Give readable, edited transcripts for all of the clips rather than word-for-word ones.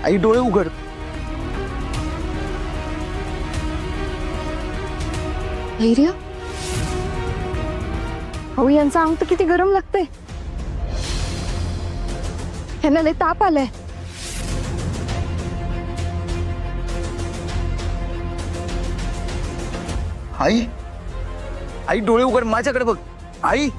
आई डोळे उघड. धैर्य. अहो यांचं अंग तर किती गरम लागतंय. ह्यांना लय ताप आलाय. आई आई डोळे उघड, माझ्याकडे बघ. आई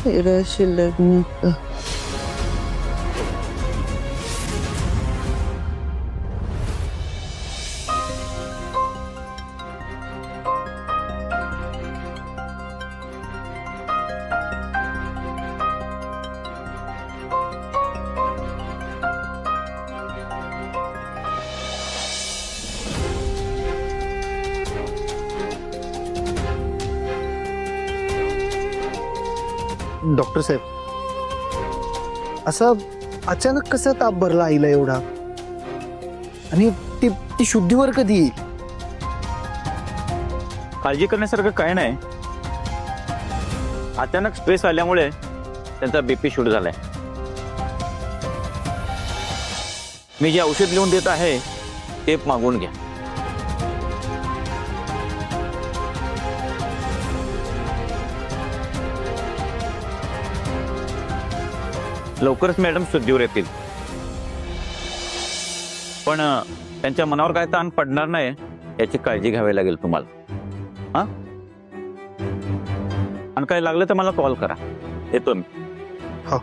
हिराशी लग्न. डॉक्टर साहेब, असं अचानक कसं ताप भरला आईला एवढा? आणि ती ती शुद्धीवर कधी येईल? काळजी करण्यासारखं काय नाही. अचानक स्ट्रेस आल्यामुळे त्यांचा बीपी शूट झालाय. मी जे औषध लिहून देत आहे ते मागवून घ्या. लवकरच मॅडम शुद्धीवर येतील. पण त्यांच्या मनावर काय ताण पडणार नाही याची काळजी घ्यावी लागेल तुम्हाला. हा, आणि काय लागलं तर मला कॉल करा, येतो मी. हो.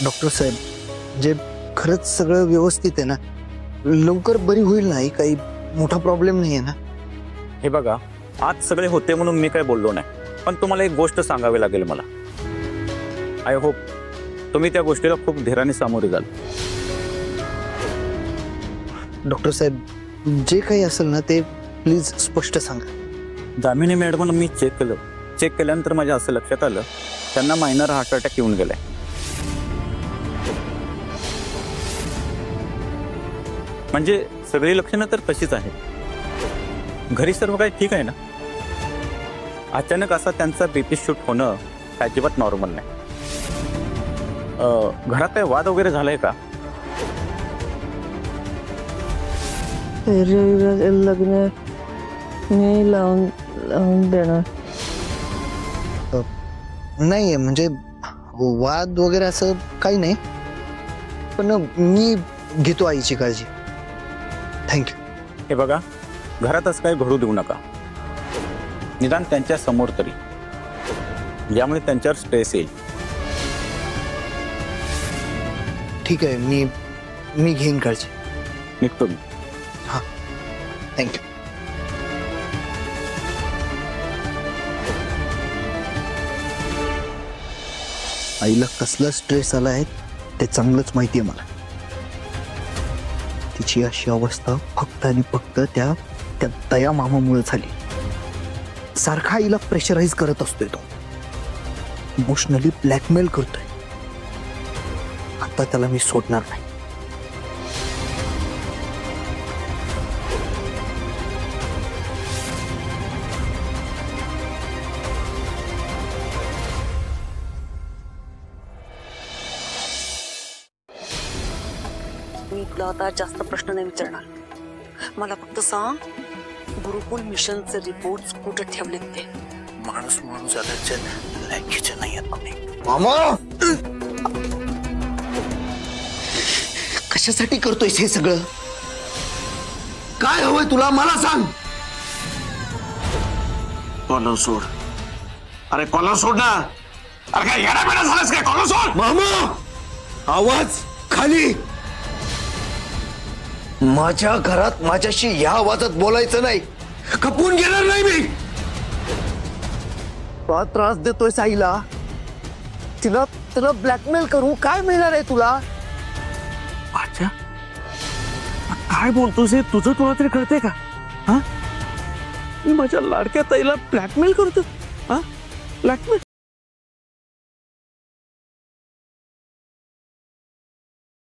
डॉक्टर साहेब, जे खरंच सगळं व्यवस्थित आहे ना? लवकर बरी होईल नाही? काही मोठा प्रॉब्लेम नाही आहे ना? हे बघा, आज सगळे होते म्हणून मी काय बोललो नाही, पण तुम्हाला एक गोष्ट सांगावी लागेल मला. आय होप तुम्ही त्या गोष्टीला खूप धीराने सामोरे जाल. डॉक्टर साहेब, जे काही असेल ना ते प्लीज स्पष्ट सांगा. दामिनी मॅडमला मी चेक केल्यानंतर माझ्या असं लक्षात आलं त्यांना मायनर हार्ट अटॅक येऊन गेलाय. म्हणजे सगळी लक्षणं तर तशीच आहेत. घरी सर्व काही ठीक आहे ना? अचानक असा त्यांचा बीपी शूट होणं अजिबात नॉर्मल नाही. घरात काही वाद वगैरे झालाय का? लग्न मी लावून देणार. नाही म्हणजे वाद वगैरे असं काही नाही, पण मी घेतो आईची काळजी. थँक्यू. हे बघा, घरातच काही घडू देऊ नका, निदान त्यांच्या समोर तरी, ज्यामुळे त्यांच्यावर स्ट्रेस येईल. ठीक आहे, मी घेईन काळजी. निघतो मी. हां, थँक्यू. आईला कसला स्ट्रेस आला आहे ते चांगलंच माहिती आहे मला. तिची अशी अवस्था फक्त आणि फक्त त्या दया मामामुळे झाली. सारखा आईला प्रेशराईज करत असतोय तो, इमोशनली ब्लॅकमेल करतोय. आता त्याला मी सोडणार नाही. मी तुला आता जास्त प्रश्न नाही विचारणार. मला फक्त सांग, गुरुकुल मिशनचे रिपोर्ट्स कुठे ठेवलेत ते? माणूस लायकीचे नाही आहेत मामा. कशासाठी करतोयस हे सगळं? काय हवंय तुला मला सांग. कॉलर सोड. अरे कॉलर सोड ना. अरे काय येडा बेडा झालास काय? कॉलर सोड. मामा, आवाज खाली. माझ्या घरात माझ्याशी या आवाजात बोलायचं नाही. खपून घेणार नाही मी. का त्रास देतोय साईला? तिला ब्लॅकमेल करू काय मिळणार आहे तुला? अच्छा, काय बोलतोस हे? तुझं तुला तरी कळतंय का? हा मी माझ्या लाडक्या ताईला ब्लॅकमेल करतो. हा ब्लॅकमेल